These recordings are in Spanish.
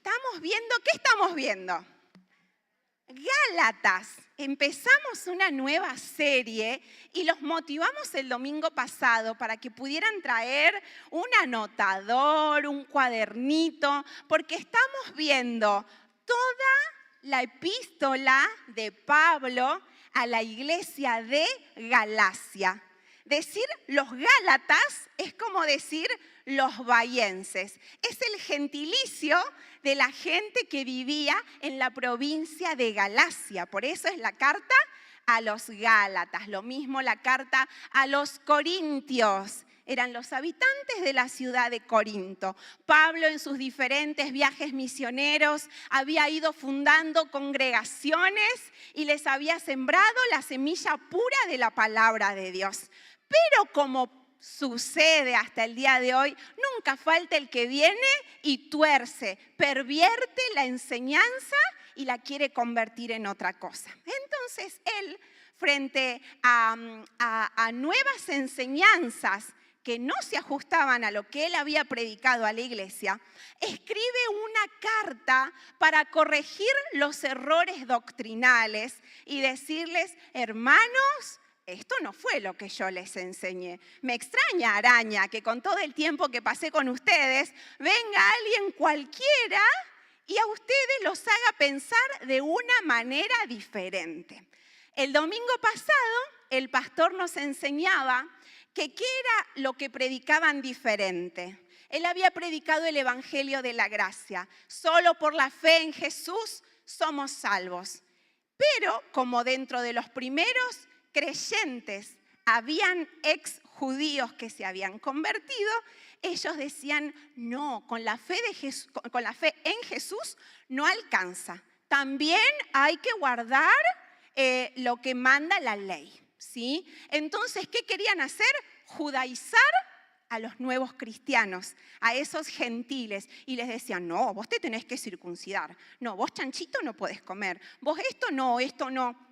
estamos viendo, ¿qué estamos viendo? Gálatas. Empezamos una nueva serie y los motivamos el domingo pasado para que pudieran traer un anotador, un cuadernito, porque estamos viendo toda la epístola de Pablo a la iglesia de Galacia. Decir los Gálatas es como decir los bahienses. Es el gentilicio de la gente que vivía en la provincia de Galacia. Por eso es la carta a los Gálatas. Lo mismo la carta a los corintios. Eran los habitantes de la ciudad de Corinto. Pablo en sus diferentes viajes misioneros había ido fundando congregaciones y les había sembrado la semilla pura de la palabra de Dios. Pero como sucede hasta el día de hoy, nunca falta el que viene y tuerce, pervierte la enseñanza y la quiere convertir en otra cosa. Entonces él, frente a nuevas enseñanzas que no se ajustaban a lo que él había predicado a la iglesia, escribe una carta para corregir los errores doctrinales y decirles, hermanos, esto no fue lo que yo les enseñé. Me extraña, araña, que con todo el tiempo que pasé con ustedes, venga alguien cualquiera y a ustedes los haga pensar de una manera diferente. El domingo pasado, el pastor nos enseñaba que qué era lo que predicaban diferente. Él había predicado el evangelio de la gracia. Solo por la fe en Jesús somos salvos. Pero como dentro de los primeros creyentes habían ex judíos que se habían convertido, ellos decían, no, con la fe en Jesús no alcanza. También hay que guardar lo que manda la ley, ¿sí? Entonces, ¿qué querían hacer? Judaizar a los nuevos cristianos, a esos gentiles, y les decían, no, vos te tenés que circuncidar, no, vos chanchito no podés comer, vos esto no.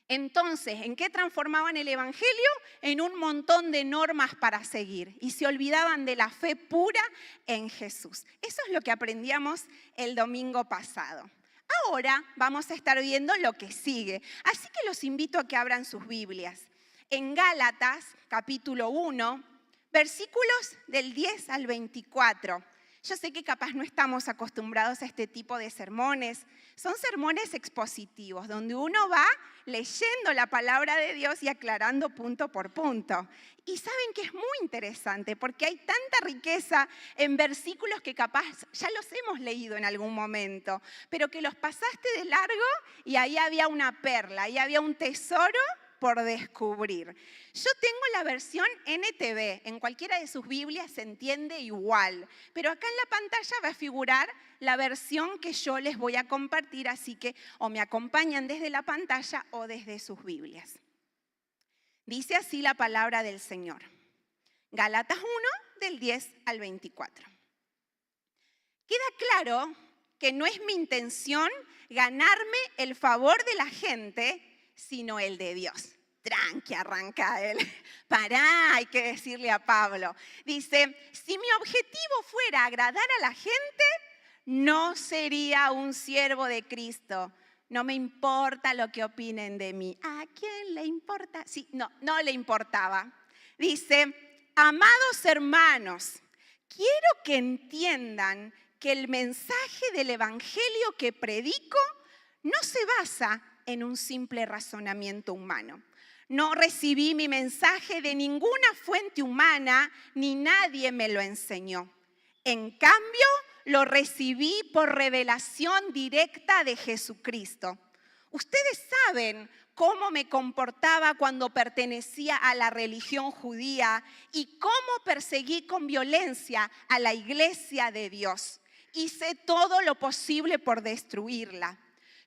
Entonces, ¿en qué transformaban el evangelio? En un montón de normas para seguir y se olvidaban de la fe pura en Jesús. Eso es lo que aprendíamos el domingo pasado. Ahora vamos a estar viendo lo que sigue, así que los invito a que abran sus Biblias. En Gálatas, capítulo 1, versículos del 10 al 24. Yo sé que capaz no estamos acostumbrados a este tipo de sermones. Son sermones expositivos, donde uno va leyendo la palabra de Dios y aclarando punto por punto. Y saben que es muy interesante, porque hay tanta riqueza en versículos que capaz ya los hemos leído en algún momento, pero que los pasaste de largo y ahí había una perla, ahí había un tesoro por descubrir. Yo tengo la versión NTV, en cualquiera de sus Biblias se entiende igual, pero acá en la pantalla va a figurar la versión que yo les voy a compartir, así que o me acompañan desde la pantalla o desde sus Biblias. Dice así la palabra del Señor. Gálatas 1, del 10 al 24. Queda claro que no es mi intención ganarme el favor de la gente, sino el de Dios. Tranqui, arranca él. Pará, hay que decirle a Pablo. Dice, si mi objetivo fuera agradar a la gente, no sería un siervo de Cristo. No me importa lo que opinen de mí. ¿A quién le importa? Sí, no le importaba. Dice, amados hermanos, quiero que entiendan que el mensaje del evangelio que predico no se basa en un simple razonamiento humano. No recibí mi mensaje de ninguna fuente humana, ni nadie me lo enseñó. En cambio, lo recibí por revelación directa de Jesucristo. Ustedes saben cómo me comportaba cuando pertenecía a la religión judía y cómo perseguí con violencia a la iglesia de Dios. Hice todo lo posible por destruirla.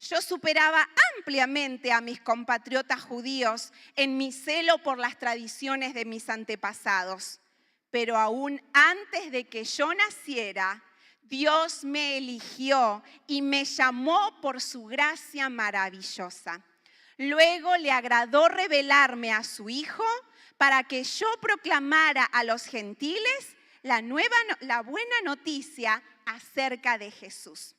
Yo superaba ampliamente a mis compatriotas judíos en mi celo por las tradiciones de mis antepasados. Pero aún antes de que yo naciera, Dios me eligió y me llamó por su gracia maravillosa. Luego le agradó revelarme a su Hijo para que yo proclamara a los gentiles la buena noticia acerca de Jesús.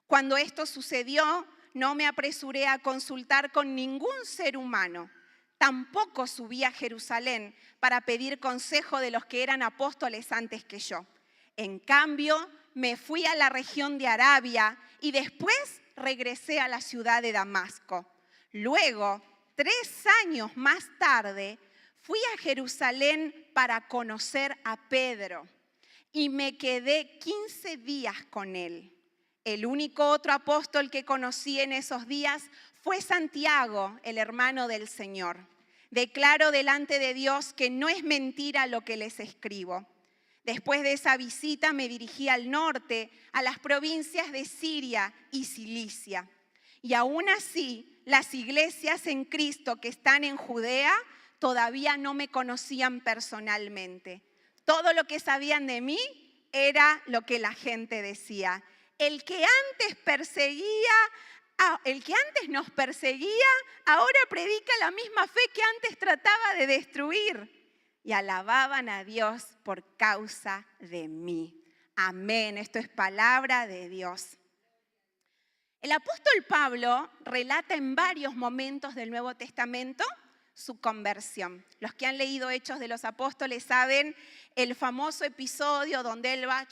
Cuando esto sucedió, no me apresuré a consultar con ningún ser humano. Tampoco subí a Jerusalén para pedir consejo de los que eran apóstoles antes que yo. En cambio, me fui a la región de Arabia y después regresé a la ciudad de Damasco. Luego, 3 años más tarde, fui a Jerusalén para conocer a Pedro y me quedé 15 días con él. El único otro apóstol que conocí en esos días fue Santiago, el hermano del Señor. Declaro delante de Dios que no es mentira lo que les escribo. Después de esa visita me dirigí al norte, a las provincias de Siria y Cilicia. Y aún así, las iglesias en Cristo que están en Judea todavía no me conocían personalmente. Todo lo que sabían de mí era lo que la gente decía. El que antes nos perseguía, ahora predica la misma fe que antes trataba de destruir. Y alababan a Dios por causa de mí. Amén. Esto es palabra de Dios. El apóstol Pablo relata en varios momentos del Nuevo Testamento su conversión. Los que han leído Hechos de los Apóstoles saben el famoso episodio donde él va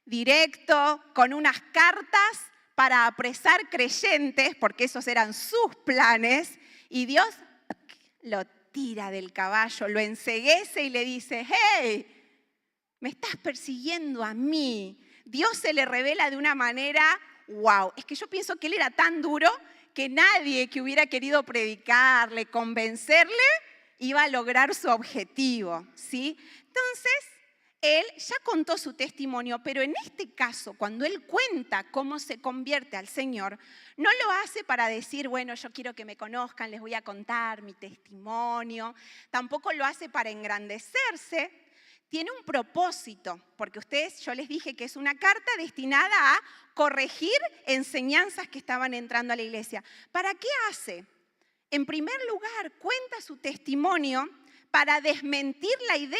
directo con unas cartas para apresar creyentes, porque esos eran sus planes, y Dios lo tira del caballo, lo enceguece y le dice: ¡hey! Me estás persiguiendo a mí. Dios se le revela de una manera, wow. Es que yo pienso que él era tan duro que nadie que hubiera querido predicarle, convencerle, iba a lograr su objetivo, ¿sí? Entonces, él ya contó su testimonio, pero en este caso, cuando él cuenta cómo se convierte al Señor, no lo hace para decir, bueno, yo quiero que me conozcan, les voy a contar mi testimonio. Tampoco lo hace para engrandecerse. Tiene un propósito, porque yo les dije que es una carta destinada a corregir enseñanzas que estaban entrando a la iglesia. ¿Para qué hace? En primer lugar, cuenta su testimonio para desmentir la idea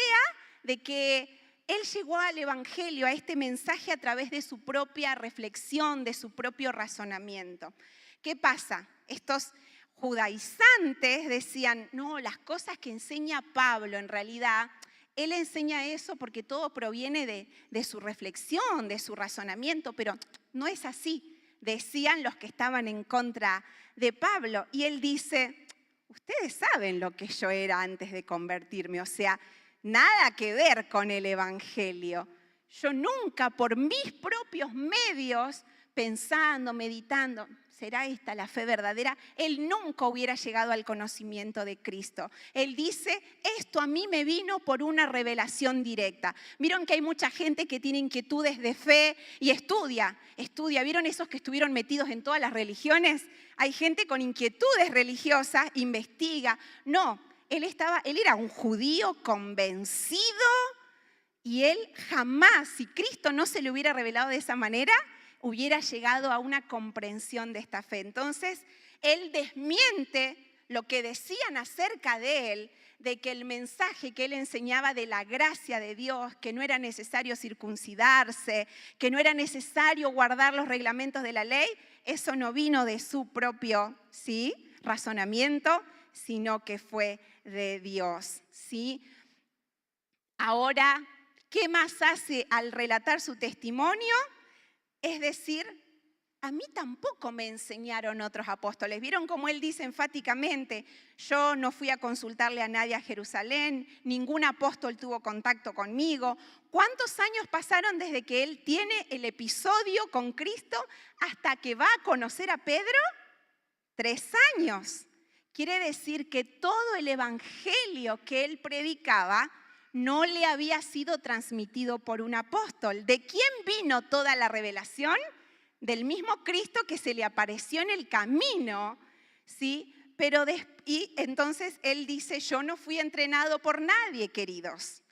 de que él llegó al Evangelio, a este mensaje a través de su propia reflexión, de su propio razonamiento. ¿Qué pasa? Estos judaizantes decían, no, las cosas que enseña Pablo en realidad, él enseña eso porque todo proviene de su reflexión, de su razonamiento, pero no es así, decían los que estaban en contra de Pablo. Y él dice, ustedes saben lo que yo era antes de convertirme, o sea, nada que ver con el Evangelio. Yo nunca por mis propios medios, pensando, meditando, ¿será esta la fe verdadera? Él nunca hubiera llegado al conocimiento de Cristo. Él dice, esto a mí me vino por una revelación directa. Vieron que hay mucha gente que tiene inquietudes de fe y estudia. ¿Vieron esos que estuvieron metidos en todas las religiones? Hay gente con inquietudes religiosas, investiga. No, él era un judío convencido y él jamás, si Cristo no se le hubiera revelado de esa manera, hubiera llegado a una comprensión de esta fe. Entonces, él desmiente lo que decían acerca de él, de que el mensaje que él enseñaba de la gracia de Dios, que no era necesario circuncidarse, que no era necesario guardar los reglamentos de la ley, eso no vino de su propio razonamiento, sino que fue de Dios. ¿Sí? Ahora, ¿qué más hace al relatar su testimonio? Es decir, a mí tampoco me enseñaron otros apóstoles. ¿Vieron cómo él dice enfáticamente? Yo no fui a consultarle a nadie a Jerusalén, ningún apóstol tuvo contacto conmigo. ¿Cuántos años pasaron desde que él tiene el episodio con Cristo hasta que va a conocer a Pedro? 3 años. Quiere decir que todo el evangelio que él predicaba no le había sido transmitido por un apóstol. ¿De quién vino toda la revelación? Del mismo Cristo que se le apareció en el camino, ¿sí? Y entonces él dice, yo no fui entrenado por nadie, queridos.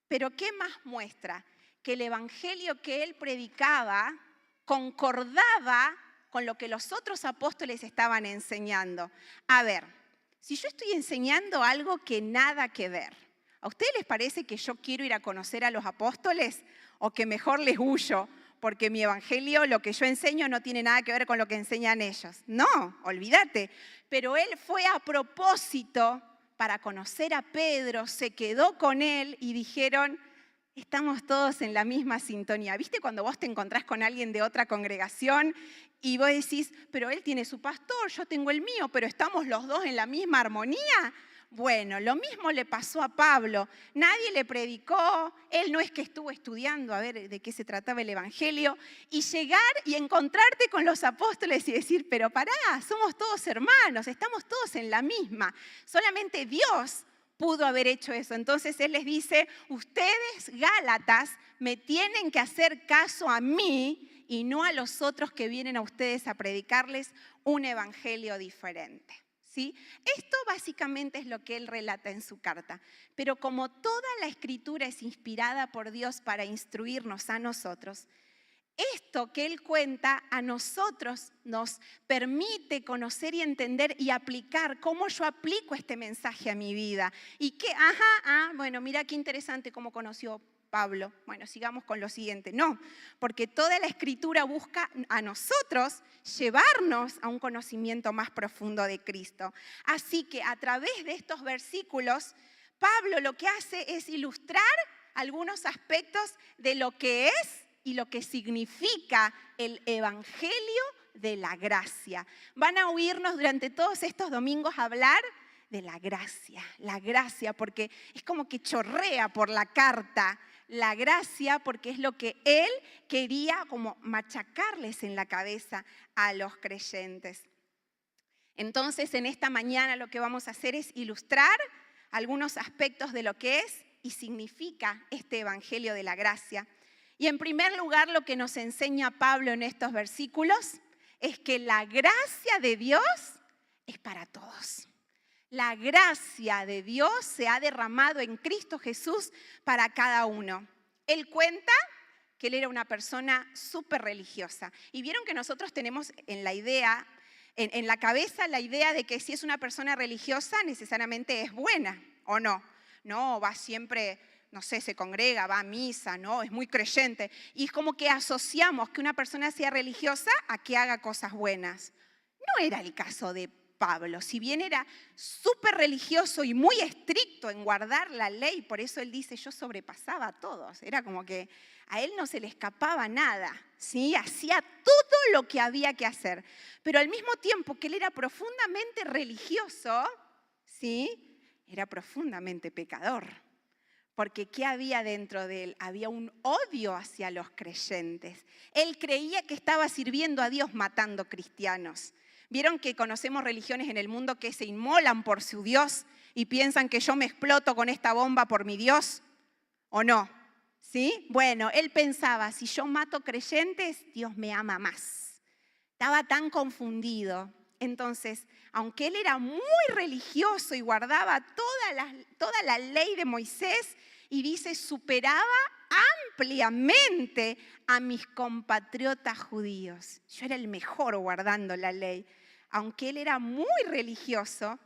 Pero ¿qué más muestra? Que el evangelio que él predicaba concordaba con lo que los otros apóstoles estaban enseñando. A ver, si yo estoy enseñando algo que nada que ver, ¿a ustedes les parece que yo quiero ir a conocer a los apóstoles? o que mejor les huyo, porque mi evangelio, lo que yo enseño, no tiene nada que ver con lo que enseñan ellos. No, olvídate. Pero él fue a propósito para conocer a Pedro, se quedó con él y dijeron, estamos todos en la misma sintonía. ¿Viste cuando vos te encontrás con alguien de otra congregación y vos decís, pero él tiene su pastor, yo tengo el mío, pero estamos los dos en la misma armonía? Bueno, lo mismo le pasó a Pablo. Nadie le predicó, él no es que estuvo estudiando a ver de qué se trataba el evangelio, y llegar y encontrarte con los apóstoles y decir, pero pará, somos todos hermanos, estamos todos en la misma. Solamente Dios pudo haber hecho eso. Entonces él les dice, ustedes Gálatas me tienen que hacer caso a mí y no a los otros que vienen a ustedes a predicarles un evangelio diferente. ¿Sí? Esto básicamente es lo que él relata en su carta. Pero como toda la escritura es inspirada por Dios para instruirnos a nosotros, esto que él cuenta a nosotros nos permite conocer y entender y aplicar cómo yo aplico este mensaje a mi vida. Y que, bueno, mira qué interesante cómo conoció Pablo. Bueno, sigamos con lo siguiente. No, porque toda la escritura busca a nosotros llevarnos a un conocimiento más profundo de Cristo. Así que a través de estos versículos, Pablo lo que hace es ilustrar algunos aspectos de lo que es y lo que significa el evangelio de la gracia. Van a oírnos durante todos estos domingos hablar de la gracia, porque es como que chorrea por la carta. La gracia, porque es lo que él quería como machacarles en la cabeza a los creyentes. Entonces, en esta mañana lo que vamos a hacer es ilustrar algunos aspectos de lo que es y significa este evangelio de la gracia. Y en primer lugar, lo que nos enseña Pablo en estos versículos es que la gracia de Dios es para todos. La gracia de Dios se ha derramado en Cristo Jesús para cada uno. Él cuenta que él era una persona súper religiosa. Y vieron que nosotros tenemos en la idea, en la cabeza la idea de que si es una persona religiosa necesariamente es buena, ¿o no? No, va siempre, no sé, se congrega, va a misa, ¿no? Es muy creyente. Y es como que asociamos que una persona sea religiosa a que haga cosas buenas. No era el caso de Pablo, si bien era súper religioso y muy estricto en guardar la ley, por eso él dice, yo sobrepasaba a todos, era como que a él no se le escapaba nada, ¿sí? Hacía todo lo que había que hacer, pero al mismo tiempo que él era profundamente religioso, ¿sí? Era profundamente pecador, porque ¿qué había dentro de él? Había un odio hacia los creyentes. Él creía que estaba sirviendo a Dios matando cristianos. ¿Vieron que conocemos religiones en el mundo que se inmolan por su Dios y piensan que yo me exploto con esta bomba por mi Dios? ¿O no? ¿Sí? Bueno, él pensaba, si yo mato creyentes, Dios me ama más. Estaba tan confundido. Entonces, aunque él era muy religioso y guardaba toda la ley de Moisés, y dice, superaba ampliamente a mis compatriotas judíos. Yo era el mejor guardando la ley. Aunque él era muy religioso,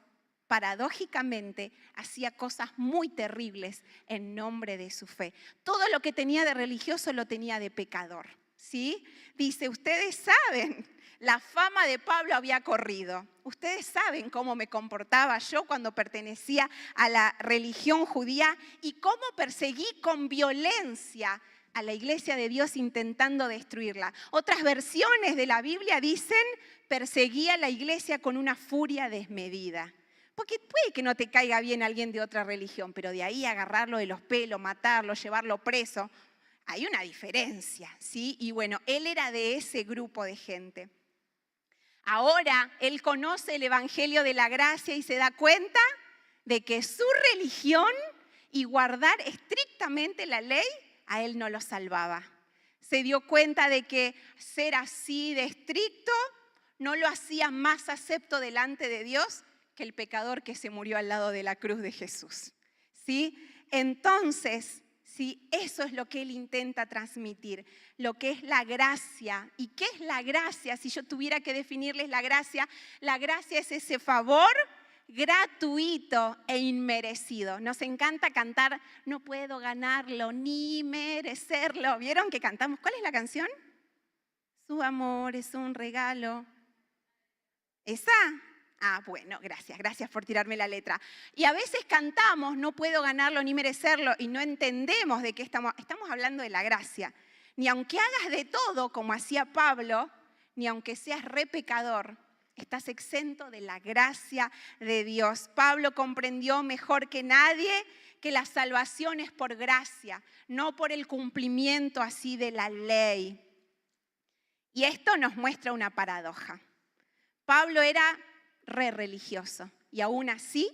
paradójicamente hacía cosas muy terribles en nombre de su fe. Todo lo que tenía de religioso lo tenía de pecador, ¿sí? Dice, ustedes saben, la fama de Pablo había corrido. Ustedes saben cómo me comportaba yo cuando pertenecía a la religión judía y cómo perseguí con violencia a la iglesia de Dios intentando destruirla. Otras versiones de la Biblia dicen, perseguía a la iglesia con una furia desmedida. Porque puede que no te caiga bien alguien de otra religión, pero de ahí agarrarlo de los pelos, matarlo, llevarlo preso, hay una diferencia, ¿sí? Y bueno, él era de ese grupo de gente. Ahora él conoce el evangelio de la gracia y se da cuenta de que su religión y guardar estrictamente la ley a él no lo salvaba. Se dio cuenta de que ser así de estricto no lo hacía más acepto delante de Dios que el pecador que se murió al lado de la cruz de Jesús. ¿Sí? Entonces, sí, eso es lo que él intenta transmitir, lo que es la gracia. ¿Y qué es la gracia? Si yo tuviera que definirles la gracia es ese favor gratuito e inmerecido. Nos encanta cantar, no puedo ganarlo ni merecerlo. ¿Vieron que cantamos? ¿Cuál es la canción? Su amor es un regalo. ¿Esa? Ah, bueno, gracias por tirarme la letra. Y a veces cantamos, no puedo ganarlo ni merecerlo, y no entendemos de qué estamos hablando de la gracia. Ni aunque hagas de todo, como hacía Pablo, ni aunque seas re pecador, estás exento de la gracia de Dios. Pablo comprendió mejor que nadie que la salvación es por gracia, no por el cumplimiento así de la ley. Y esto nos muestra una paradoja. Pablo era re religioso y aún así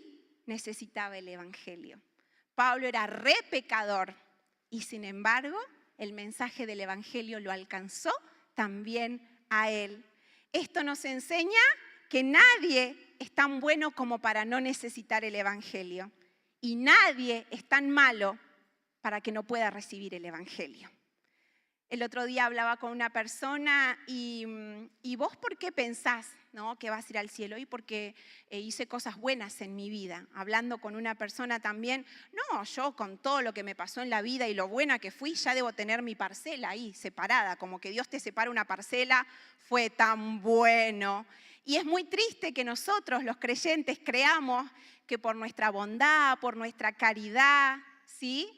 necesitaba el evangelio. Pablo era re pecador y sin embargo el mensaje del evangelio lo alcanzó también a él. Esto nos enseña que nadie es tan bueno como para no necesitar el evangelio y nadie es tan malo para que no pueda recibir el evangelio. El otro día hablaba con una persona y ¿vos por qué pensás, no, que vas a ir al cielo? Y porque hice cosas buenas en mi vida. Hablando con una persona también, no, yo con todo lo que me pasó en la vida y lo buena que fui, ya debo tener mi parcela ahí separada, como que Dios te separa una parcela, fue tan bueno. Y es muy triste que nosotros, los creyentes, creamos que por nuestra bondad, por nuestra caridad, ¿sí?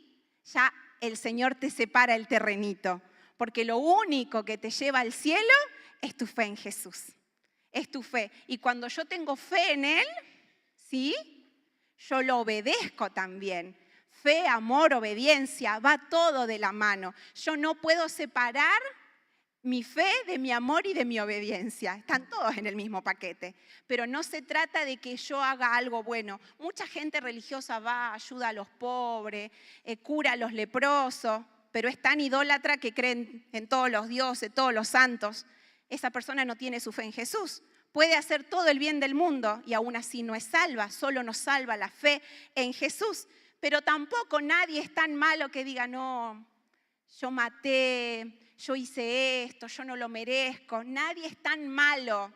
Ya el Señor te separa el terrenito. Porque lo único que te lleva al cielo es tu fe en Jesús. Es tu fe. Y cuando yo tengo fe en Él, ¿sí? Yo lo obedezco también. Fe, amor, obediencia, va todo de la mano. Yo no puedo separar mi fe de mi amor y de mi obediencia. Están todos en el mismo paquete. Pero no se trata de que yo haga algo bueno. Mucha gente religiosa va, ayuda a los pobres, cura a los leprosos, pero es tan idólatra que creen en todos los dioses, todos los santos. Esa persona no tiene su fe en Jesús. Puede hacer todo el bien del mundo y aún así no es salva, solo nos salva la fe en Jesús. Pero tampoco nadie es tan malo que diga, no, yo maté, yo hice esto, yo no lo merezco. Nadie es tan malo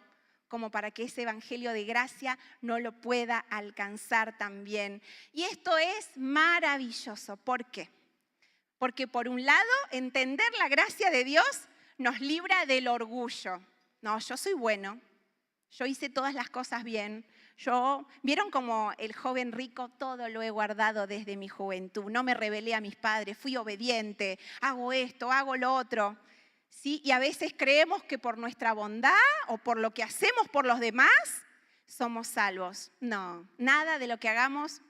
como para que ese evangelio de gracia no lo pueda alcanzar también. Y esto es maravilloso. ¿Por qué? Porque por un lado, entender la gracia de Dios nos libra del orgullo. No, yo soy bueno, yo hice todas las cosas bien. ¿Vieron como el joven rico? Todo lo he guardado desde mi juventud. No me rebelé a mis padres, fui obediente, hago esto, hago lo otro. ¿Sí? Y a veces creemos que por nuestra bondad o por lo que hacemos por los demás, somos salvos. No, nada de lo que hagamos,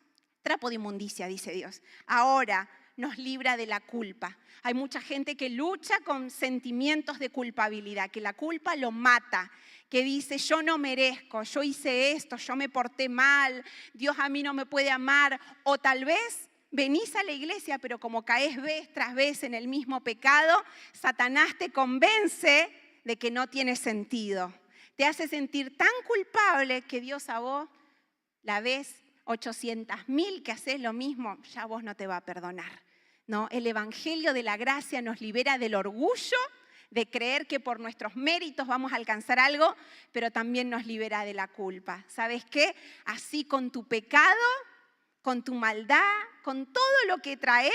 trapo de inmundicia, dice Dios. Ahora nos libra de la culpa. Hay mucha gente que lucha con sentimientos de culpabilidad, que la culpa lo mata, que dice, yo no merezco, yo hice esto, yo me porté mal, Dios a mí no me puede amar. O tal vez venís a la iglesia, pero como caes vez tras vez en el mismo pecado, Satanás te convence de que no tiene sentido. Te hace sentir tan culpable que Dios a vos la ves 800.000 que haces lo mismo, ya vos no te va a perdonar. ¿No? El evangelio de la gracia nos libera del orgullo de creer que por nuestros méritos vamos a alcanzar algo, pero también nos libera de la culpa. ¿Sabes qué? Así con tu pecado, con tu maldad, con todo lo que traes,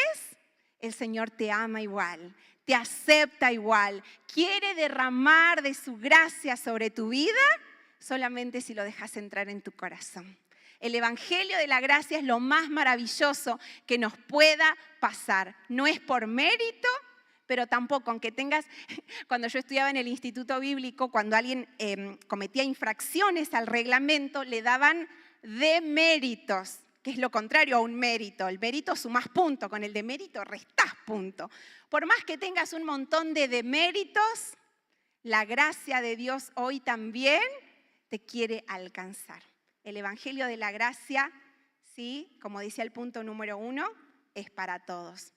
el Señor te ama igual, te acepta igual, quiere derramar de su gracia sobre tu vida solamente si lo dejas entrar en tu corazón. El evangelio de la gracia es lo más maravilloso que nos pueda pasar. No es por mérito, pero tampoco, aunque tengas, cuando yo estudiaba en el instituto bíblico, cuando alguien cometía infracciones al reglamento, le daban deméritos, que es lo contrario a un mérito. El mérito sumás punto, con el demérito restás punto. Por más que tengas un montón de deméritos, la gracia de Dios hoy también te quiere alcanzar. El evangelio de la gracia, ¿sí? Como decía el punto número 1, es para todos.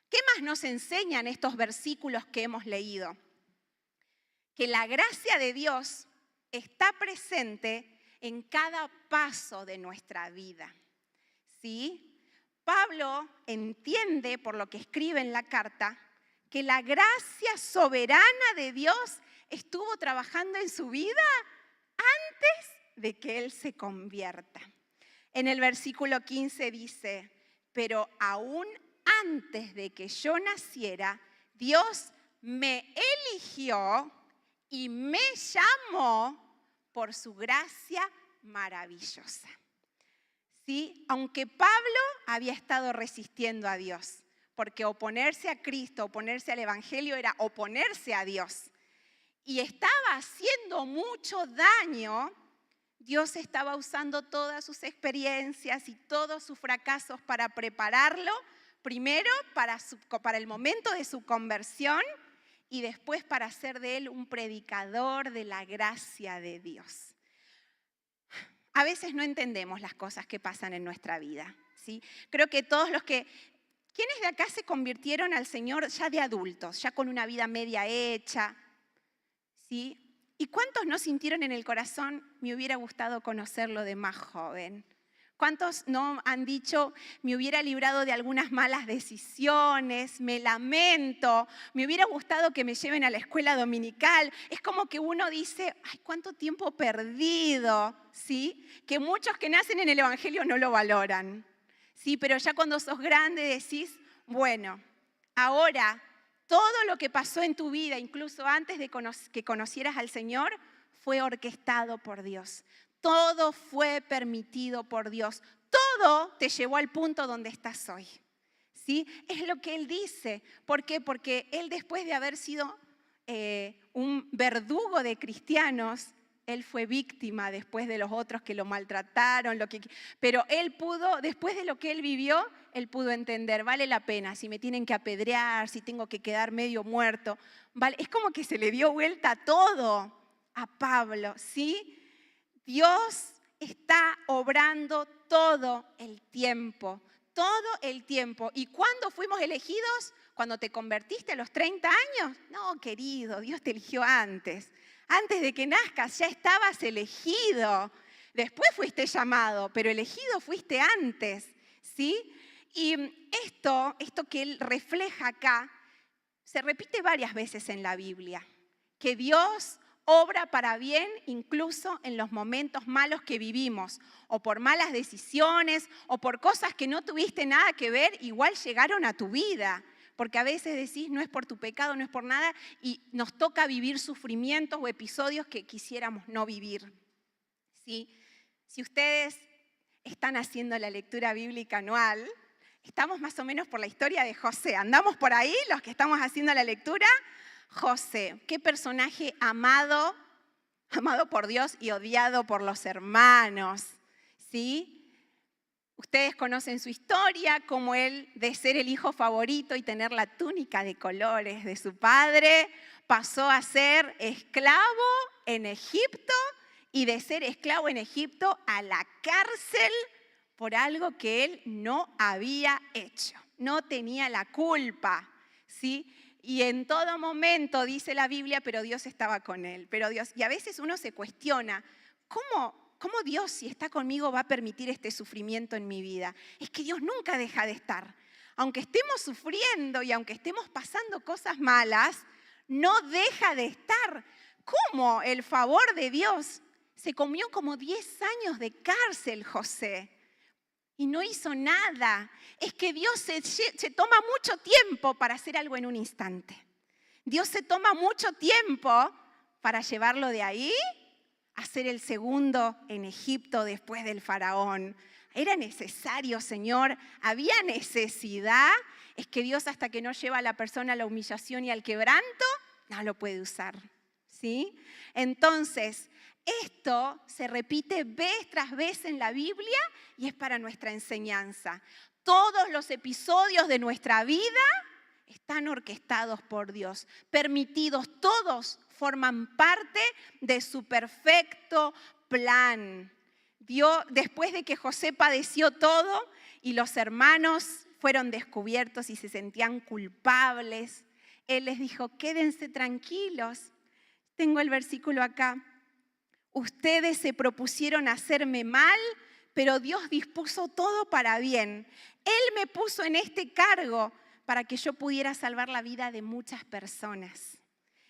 ¿Qué más nos enseñan estos versículos que hemos leído? Que la gracia de Dios está presente en cada paso de nuestra vida, ¿sí? Pablo entiende, por lo que escribe en la carta, que la gracia soberana de Dios estuvo trabajando en su vida antes de que Él se convierta. En el versículo 15 dice, pero aún antes de que yo naciera, Dios me eligió y me llamó por su gracia maravillosa. ¿Sí? Aunque Pablo había estado resistiendo a Dios, porque oponerse a Cristo, oponerse al Evangelio era oponerse a Dios, y estaba haciendo mucho daño, Dios estaba usando todas sus experiencias y todos sus fracasos para prepararlo, primero para el momento de su conversión y después para hacer de él un predicador de la gracia de Dios. A veces no entendemos las cosas que pasan en nuestra vida, ¿sí? Creo que todos ¿quiénes de acá se convirtieron al Señor ya de adultos, ya con una vida media hecha? ¿Sí? ¿Y cuántos no sintieron en el corazón, me hubiera gustado conocerlo de más joven? ¿Cuántos no han dicho, me hubiera librado de algunas malas decisiones, me lamento, me hubiera gustado que me lleven a la escuela dominical? Es como que uno dice, ay, cuánto tiempo perdido, ¿sí? Que muchos que nacen en el Evangelio no lo valoran, ¿sí? Pero ya cuando sos grande decís, bueno, ahora todo lo que pasó en tu vida, incluso antes de que conocieras al Señor, fue orquestado por Dios. Todo fue permitido por Dios. Todo te llevó al punto donde estás hoy. ¿Sí? Es lo que Él dice. ¿Por qué? Porque Él, después de haber sido un verdugo de cristianos, Él fue víctima después de los otros que lo maltrataron. Pero Él pudo, después de lo que Él vivió, Él pudo entender, vale la pena, si me tienen que apedrear, si tengo que quedar medio muerto. Vale, es como que se le dio vuelta todo a Pablo, ¿sí? Dios está obrando todo el tiempo, todo el tiempo. ¿Y cuándo fuimos elegidos? ¿Cuando te convertiste a los 30 años? No, querido, Dios te eligió antes. Antes de que nazcas ya estabas elegido. Después fuiste llamado, pero elegido fuiste antes, ¿sí? Y esto que Él refleja acá, se repite varias veces en la Biblia, que Dios obra para bien incluso en los momentos malos que vivimos, o por malas decisiones, o por cosas que no tuviste nada que ver, igual llegaron a tu vida. Porque a veces decís, no es por tu pecado, no es por nada, y nos toca vivir sufrimientos o episodios que quisiéramos no vivir. ¿Sí? Si ustedes están haciendo la lectura bíblica anual, estamos más o menos por la historia de José. ¿Andamos por ahí los que estamos haciendo la lectura? José, qué personaje amado por Dios y odiado por los hermanos, ¿sí? Ustedes conocen su historia, como él, de ser el hijo favorito y tener la túnica de colores de su padre, pasó a ser esclavo en Egipto y de ser esclavo en Egipto a la cárcel por algo que él no había hecho, no tenía la culpa, ¿sí? Y en todo momento, dice la Biblia, pero Dios estaba con él. Y a veces uno se cuestiona, ¿cómo Dios, si está conmigo, va a permitir este sufrimiento en mi vida? Es que Dios nunca deja de estar. Aunque estemos sufriendo y aunque estemos pasando cosas malas, no deja de estar. ¿Cómo el favor de Dios? Se comió como 10 años de cárcel, José. Y no hizo nada. Es que Dios se toma mucho tiempo para hacer algo en un instante. Dios se toma mucho tiempo para llevarlo de ahí a ser el segundo en Egipto después del faraón. ¿Era necesario, Señor? ¿Había necesidad? Es que Dios, hasta que no lleva a la persona a la humillación y al quebranto, no lo puede usar, ¿sí? Entonces, esto se repite vez tras vez en la Biblia y es para nuestra enseñanza. Todos los episodios de nuestra vida están orquestados por Dios, permitidos, todos forman parte de su perfecto plan. Dios, después de que José padeció todo y los hermanos fueron descubiertos y se sentían culpables, Él les dijo, quédense tranquilos. Tengo el versículo acá. Ustedes se propusieron hacerme mal, pero Dios dispuso todo para bien. Él me puso en este cargo para que yo pudiera salvar la vida de muchas personas.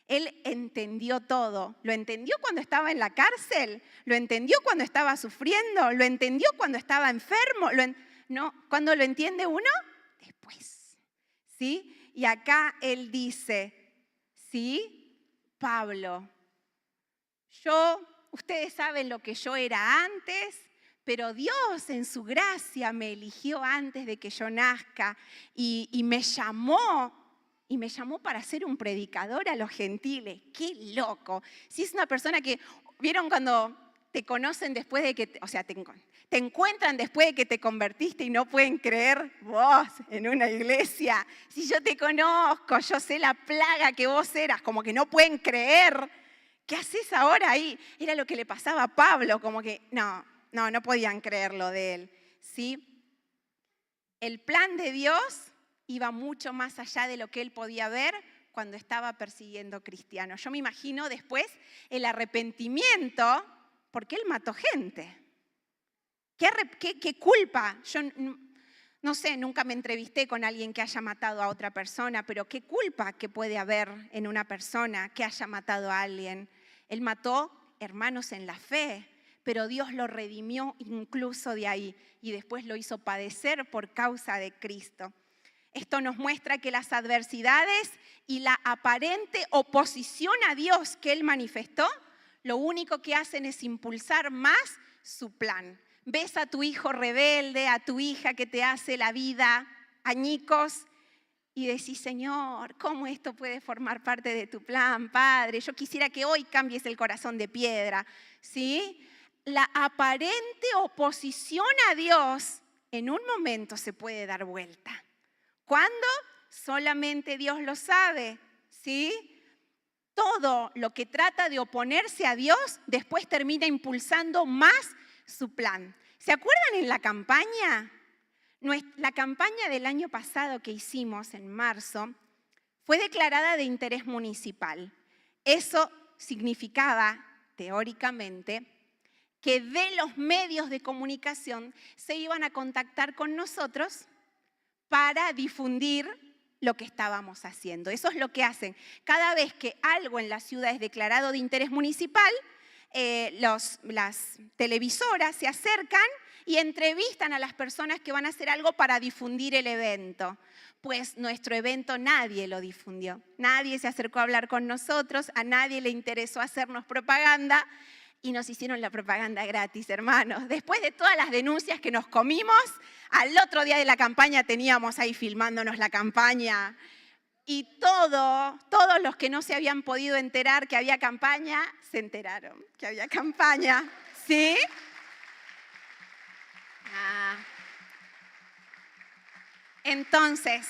Él entendió todo. Lo entendió cuando estaba en la cárcel, lo entendió cuando estaba sufriendo, lo entendió cuando estaba enfermo. No, ¿cuándo lo entiende uno? Después. ¿Sí? Y acá él dice, ¿sí? Pablo, ustedes saben lo que yo era antes, pero Dios en su gracia me eligió antes de que yo nazca y me llamó para ser un predicador a los gentiles. ¡Qué loco! Si es una persona que, ¿vieron cuando te conocen después de que, te encuentran después de que te convertiste y no pueden creer vos en una iglesia? Si yo te conozco, yo sé la plaga que vos eras, como que no pueden creer. ¿Qué haces ahora ahí? Era lo que le pasaba a Pablo, como que no podían creerlo de él. ¿Sí? El plan de Dios iba mucho más allá de lo que él podía ver cuando estaba persiguiendo cristianos. Yo me imagino después el arrepentimiento, porque él mató gente. ¿Qué culpa? Yo no sé, nunca me entrevisté con alguien que haya matado a otra persona, pero qué culpa que puede haber en una persona que haya matado a alguien. Él mató hermanos en la fe, pero Dios lo redimió incluso de ahí y después lo hizo padecer por causa de Cristo. Esto nos muestra que las adversidades y la aparente oposición a Dios que Él manifestó, lo único que hacen es impulsar más su plan. Ves a tu hijo rebelde, a tu hija que te hace la vida añicos y decís, Señor, ¿cómo esto puede formar parte de tu plan, Padre? Yo quisiera que hoy cambies el corazón de piedra, ¿sí? La aparente oposición a Dios en un momento se puede dar vuelta. ¿Cuándo? Solamente Dios lo sabe, ¿sí? Todo lo que trata de oponerse a Dios después termina impulsando más su plan. ¿Se acuerdan en la campaña? La campaña del año pasado que hicimos en marzo fue declarada de interés municipal. Eso significaba, teóricamente, que de los medios de comunicación se iban a contactar con nosotros para difundir lo que estábamos haciendo. Eso es lo que hacen. Cada vez que algo en la ciudad es declarado de interés municipal, las televisoras se acercan y entrevistan a las personas que van a hacer algo para difundir el evento. Pues nuestro evento nadie lo difundió. Nadie se acercó a hablar con nosotros, a nadie le interesó hacernos propaganda y nos hicieron la propaganda gratis, hermanos. Después de todas las denuncias que nos comimos, al otro día de la campaña teníamos ahí filmándonos la campaña. Y todos los que no se habían podido enterar que había campaña, se enteraron que había campaña. ¿Sí? Entonces,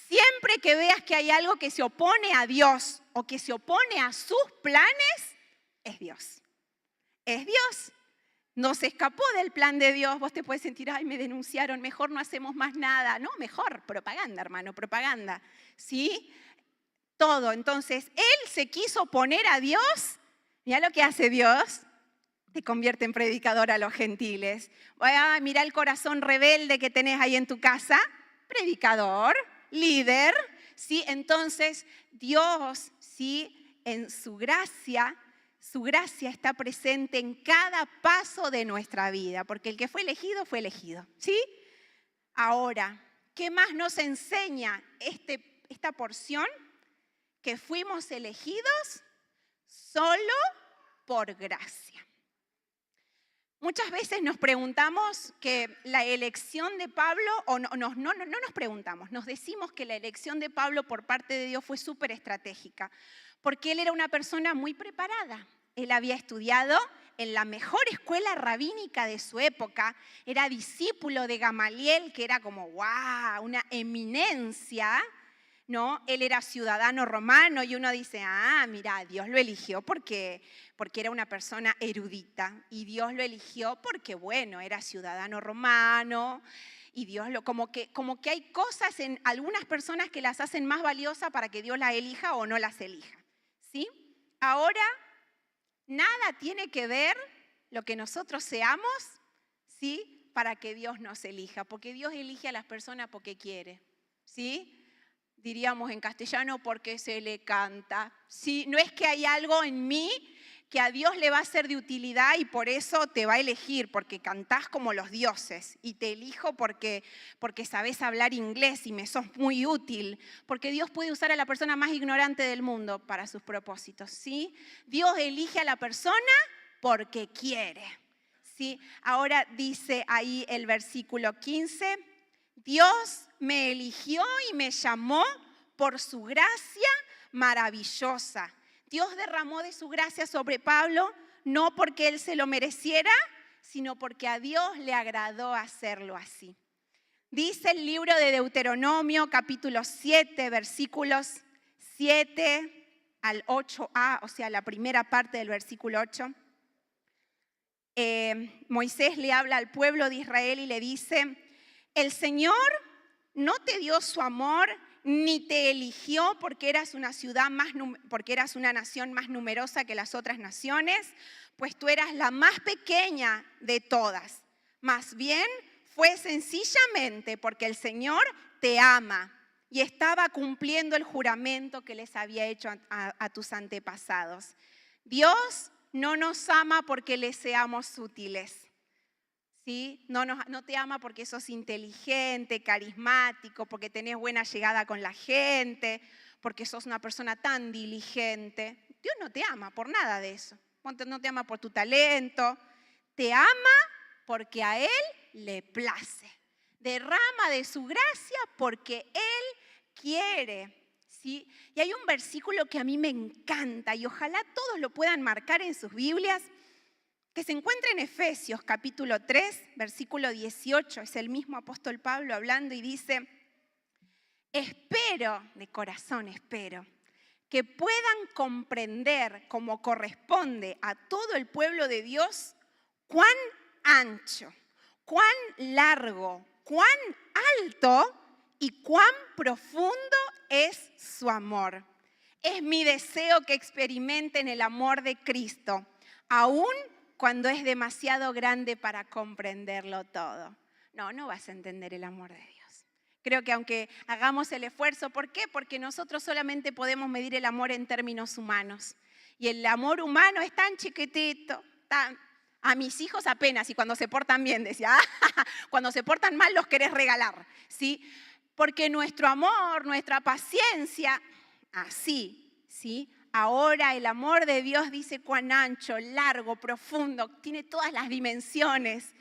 siempre que veas que hay algo que se opone a Dios o que se opone a sus planes, es Dios. Es Dios. No se escapó del plan de Dios. Vos te puedes sentir, ay, me denunciaron, mejor no hacemos más nada. No, mejor, propaganda, hermano, propaganda. ¿Sí? Todo. Entonces, él se quiso oponer a Dios. Mira lo que hace Dios. Te convierte en predicador a los gentiles. Mira el corazón rebelde que tenés ahí en tu casa. Predicador, líder. ¿Sí? Entonces, Dios, ¿sí? En su gracia está presente en cada paso de nuestra vida, porque el que fue elegido, ¿sí? Ahora, ¿qué más nos enseña esta porción? Que fuimos elegidos solo por gracia. Muchas veces nos preguntamos que la elección de Pablo, o no nos preguntamos, nos decimos que la elección de Pablo por parte de Dios fue súper estratégica, porque él era una persona muy preparada. Él había estudiado en la mejor escuela rabínica de su época, era discípulo de Gamaliel, que era como, ¡wow!, una eminencia, ¿no? Él era ciudadano romano y uno dice, mira, Dios lo eligió porque era una persona erudita y Dios lo eligió porque, bueno, era ciudadano romano y Dios como que hay cosas en algunas personas que las hacen más valiosas para que Dios las elija o no las elija, ¿sí? Ahora, nada tiene que ver lo que nosotros seamos, ¿sí? Para que Dios nos elija, porque Dios elige a las personas porque quiere, ¿sí? diríamos en castellano, porque se le canta. ¿Sí? No es que hay algo en mí que a Dios le va a ser de utilidad y por eso te va a elegir, porque cantás como los dioses, y te elijo porque sabés hablar inglés y me sos muy útil, porque Dios puede usar a la persona más ignorante del mundo para sus propósitos, ¿sí? Dios elige a la persona porque quiere, ¿sí? Ahora dice ahí el versículo 15, Dios me eligió y me llamó por su gracia maravillosa. Dios derramó de su gracia sobre Pablo, no porque él se lo mereciera, sino porque a Dios le agradó hacerlo así. Dice el libro de Deuteronomio, capítulo 7, versículos 7 al 8a, o sea, la primera parte del versículo 8. Moisés le habla al pueblo de Israel y le dice, el Señor no te dio su amor ni te eligió porque eras una nación más numerosa que las otras naciones, pues tú eras la más pequeña de todas. Más bien fue sencillamente porque el Señor te ama y estaba cumpliendo el juramento que les había hecho a tus antepasados. Dios no nos ama porque le seamos útiles. ¿Sí? No te ama porque sos inteligente, carismático, porque tenés buena llegada con la gente, porque sos una persona tan diligente. Dios no te ama por nada de eso. No te ama por tu talento. Te ama porque a Él le place. Derrama de su gracia porque Él quiere. ¿Sí? Y hay un versículo que a mí me encanta y ojalá todos lo puedan marcar en sus Biblias, que se encuentra en Efesios capítulo 3, versículo 18, es el mismo apóstol Pablo hablando y dice, espero, de corazón espero, que puedan comprender como corresponde a todo el pueblo de Dios cuán ancho, cuán largo, cuán alto y cuán profundo es su amor. Es mi deseo que experimenten el amor de Cristo, aún cuando es demasiado grande para comprenderlo todo. No vas a entender el amor de Dios. Creo que aunque hagamos el esfuerzo, ¿por qué? Porque nosotros solamente podemos medir el amor en términos humanos. Y el amor humano es tan chiquitito, a mis hijos apenas, y cuando se portan bien, decía, cuando se portan mal los querés regalar, ¿sí? Porque nuestro amor, nuestra paciencia, así, ¿sí? Ahora el amor de Dios dice cuán ancho, largo, profundo, tiene todas las dimensiones,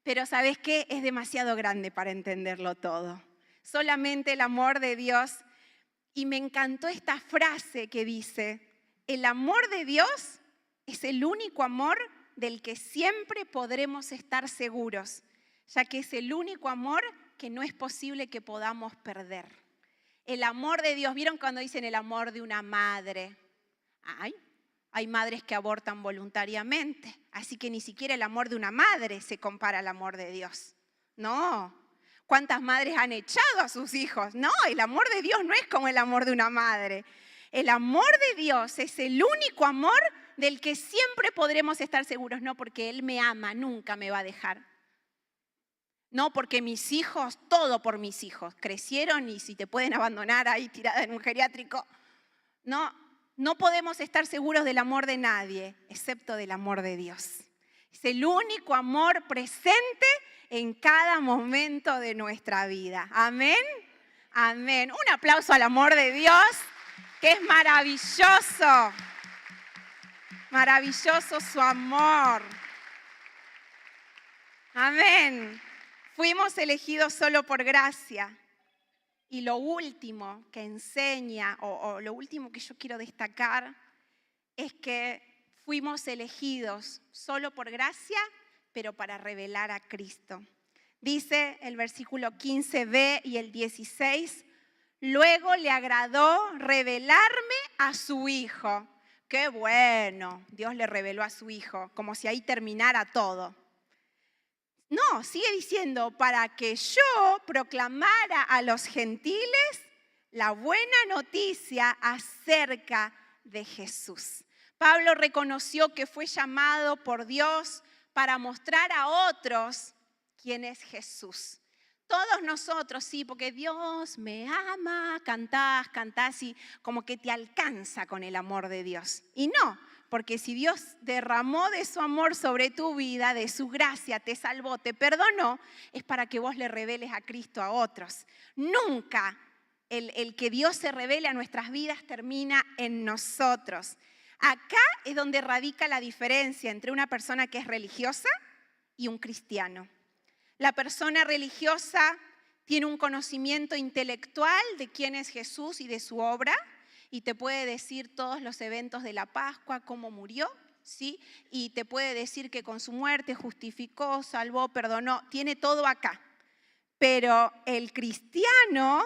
pero ¿sabes qué? Es demasiado grande para entenderlo todo. Solamente el amor de Dios, y me encantó esta frase que dice, el amor de Dios es el único amor del que siempre podremos estar seguros, ya que es el único amor que no es posible que podamos perder. El amor de Dios, ¿vieron cuando dicen el amor de una madre? Hay madres que abortan voluntariamente, así que ni siquiera el amor de una madre se compara al amor de Dios. No. ¿Cuántas madres han echado a sus hijos? No, el amor de Dios no es como el amor de una madre. El amor de Dios es el único amor del que siempre podremos estar seguros. No porque Él me ama, nunca me va a dejar. No porque mis hijos, todo por mis hijos, crecieron y si te pueden abandonar ahí tirada en un geriátrico. No podemos estar seguros del amor de nadie, excepto del amor de Dios. Es el único amor presente en cada momento de nuestra vida. Amén. Amén. Un aplauso al amor de Dios, que es maravilloso. Maravilloso su amor. Amén. Fuimos elegidos solo por gracia. Y lo último que enseña, o lo último que yo quiero destacar, es que fuimos elegidos solo por gracia, pero para revelar a Cristo. Dice el versículo 15b y el 16, luego le agradó revelarme a su Hijo. ¡Qué bueno! Dios le reveló a su Hijo, como si ahí terminara todo. No, sigue diciendo, para que yo proclamara a los gentiles la buena noticia acerca de Jesús. Pablo reconoció que fue llamado por Dios para mostrar a otros quién es Jesús. Todos nosotros, sí, porque Dios me ama, cantás y como que te alcanza con el amor de Dios. Y no, porque si Dios derramó de su amor sobre tu vida, de su gracia, te salvó, te perdonó, es para que vos le reveles a Cristo a otros. Nunca el que Dios se revele a nuestras vidas termina en nosotros. Acá es donde radica la diferencia entre una persona que es religiosa y un cristiano. La persona religiosa tiene un conocimiento intelectual de quién es Jesús y de su obra, y te puede decir todos los eventos de la Pascua, cómo murió, ¿sí? Y te puede decir que con su muerte justificó, salvó, perdonó, tiene todo acá. Pero el cristiano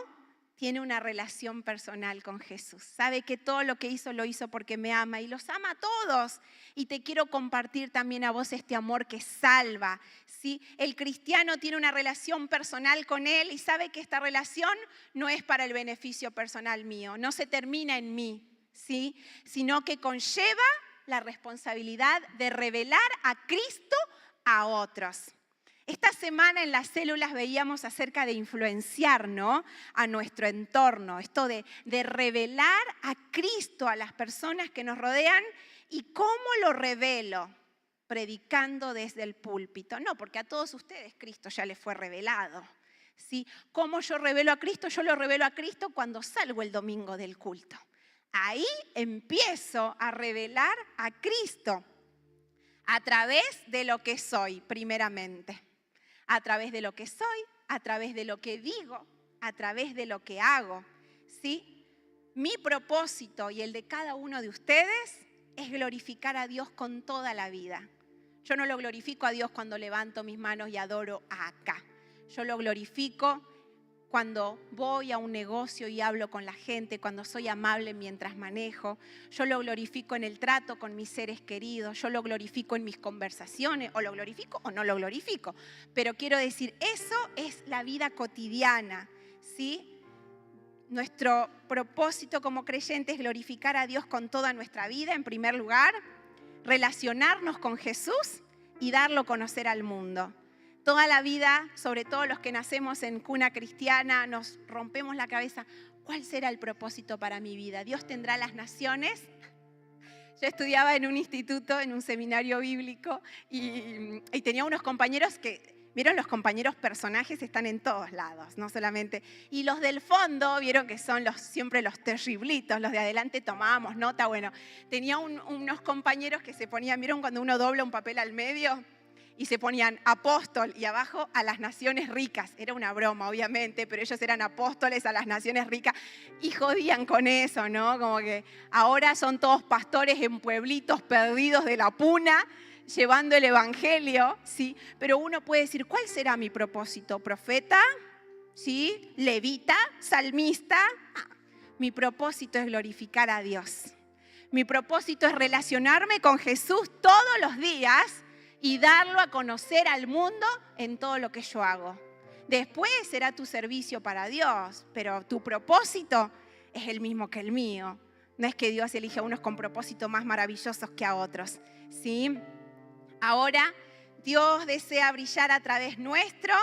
tiene una relación personal con Jesús. Sabe que todo lo que hizo lo hizo porque me ama y los ama a todos. Y te quiero compartir también a vos este amor que salva, ¿sí? El cristiano tiene una relación personal con Él y sabe que esta relación no es para el beneficio personal mío, no se termina en mí, ¿sí? Sino que conlleva la responsabilidad de revelar a Cristo a otros. Esta semana en las células veíamos acerca de influenciar, ¿no?, a nuestro entorno, esto de revelar a Cristo a las personas que nos rodean. ¿Y cómo lo revelo? Predicando desde el púlpito. No, porque a todos ustedes Cristo ya les fue revelado, ¿sí? ¿Cómo yo revelo a Cristo? Yo lo revelo a Cristo cuando salgo el domingo del culto. Ahí empiezo a revelar a Cristo a través de lo que soy, primeramente. A través de lo que soy, a través de lo que digo, a través de lo que hago, ¿sí? Mi propósito y el de cada uno de ustedes es glorificar a Dios con toda la vida. Yo no lo glorifico a Dios cuando levanto mis manos y adoro acá. Yo lo glorifico cuando voy a un negocio y hablo con la gente, cuando soy amable mientras manejo. Yo lo glorifico en el trato con mis seres queridos. Yo lo glorifico en mis conversaciones. O lo glorifico o no lo glorifico. Pero quiero decir, eso es la vida cotidiana, ¿sí? Nuestro propósito como creyentes es glorificar a Dios con toda nuestra vida, en primer lugar, relacionarnos con Jesús y darlo a conocer al mundo. Toda la vida, sobre todo los que nacemos en cuna cristiana, nos rompemos la cabeza. ¿Cuál será el propósito para mi vida? ¿Dios tendrá las naciones? Yo estudiaba en un instituto, en un seminario bíblico, y tenía unos compañeros que, vieron, los compañeros personajes están en todos lados, no solamente. Y los del fondo, vieron que son siempre los terriblitos, los de adelante tomábamos nota. Bueno, tenía unos compañeros que se ponían, vieron cuando uno dobla un papel al medio, y se ponían apóstol y abajo a las naciones ricas. Era una broma, obviamente, pero ellos eran apóstoles a las naciones ricas y jodían con eso, ¿no? Como que ahora son todos pastores en pueblitos perdidos de la puna, llevando el evangelio, ¿sí? Pero uno puede decir, ¿cuál será mi propósito? ¿Profeta? ¿Sí? ¿Levita? ¿Salmista? Mi propósito es glorificar a Dios. Mi propósito es relacionarme con Jesús todos los días y darlo a conocer al mundo en todo lo que yo hago. Después será tu servicio para Dios, pero tu propósito es el mismo que el mío. No es que Dios elige a unos con propósitos más maravillosos que a otros, ¿sí? Ahora Dios desea brillar a través nuestro